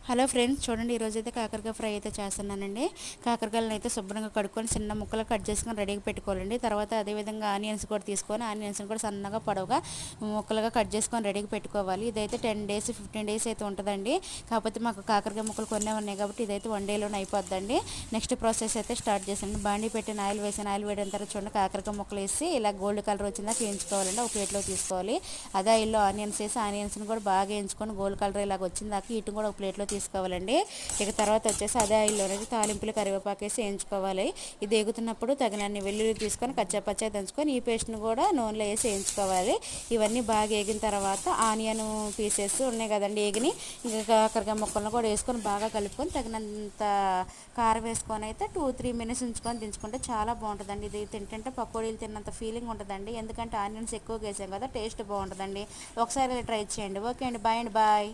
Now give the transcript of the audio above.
Hello friends, చూడండి ఈరోజు అయితే కాకరకాయ ఫ్రై అయితే చేస్తున్నానండి. కాకరకాయలను అయితే శుభ్రంగా కడుక్కొని చిన్న ముక్కలు కట్ చేసుకొని రెడీగా పెట్టుకోవాలండి. తర్వాత అదేవిధంగా ఆనియన్స్ కూడా తీసుకొని ఆనియన్స్ని కూడా సన్నగా పొడవుగా ముక్కలుగా కట్ చేసుకొని రెడీగా పెట్టుకోవాలి. ఇదైతే 10 డేస్ 15 డేస్ అయితే ఉంటుందండి. కాకపోతే మాకు కాకరకాయ ముక్కలు కొన్నే ఉన్నాయి కాబట్టి ఇదైతే 1 డేలోనే అయిపోద్దండి. నెక్స్ట్ ప్రాసెస్ అయితే స్టార్ట్ చేసాను. బాండి పెట్టిన ఆయిల్ వేసిన ఆయిల్ వేడిన తర్వాత చూడండి కాకరకాయ ముక్కలు వేసి ఇలా గోల్డ్ కలర్ వచ్చిందా వేయించుకోవాలండి. ఒక ప్లేట్లో తీసుకోవాలి. అదే ఆయిల్లో ఆనియన్స్ వేసి ఆనియన్స్ని కూడా బాగా వేయించుకొని గోల్డ్ కలర్ ఇలాగ వచ్చిందాక ఇటు కూడా ఒక ప్లేట్లో తీసుకోవాలండి. ఇక తర్వాత వచ్చేసి అదే ఆయిల్లోనే తాలింపులు కరివేపాకు వేసి వేయించుకోవాలి. ఇది ఎగుతున్నప్పుడు తగినన్ని వెల్లుల్లి తీసుకొని కచ్చాపచ్చా దంచుకొని ఈ పేస్ట్ని కూడా నూనెలో వేసి వేయించుకోవాలి. ఇవన్నీ బాగా వేగిన తర్వాత ఆనియన్ పీసెస్ ఉన్నాయి కదండి వేగిని, ఇంకా కాకరకాయ ముక్కలను కూడా వేసుకొని బాగా కలుపుకొని తగినంత కారం వేసుకొని అయితే 2-3 మినిట్స్ ఉంచుకొని దించుకుంటే చాలా బాగుంటుందండి. ఇది తింటుంటే పకోడీలు తిన్నంత ఫీలింగ్ ఉంటుందండి. ఎందుకంటే ఆనియన్స్ ఎక్కువగా వేసాం కదా, టేస్ట్ బాగుంటుందండి. ఒకసారి ట్రై చేయండి. ఓకే అండి, బాయ్ అండి, బాయ్.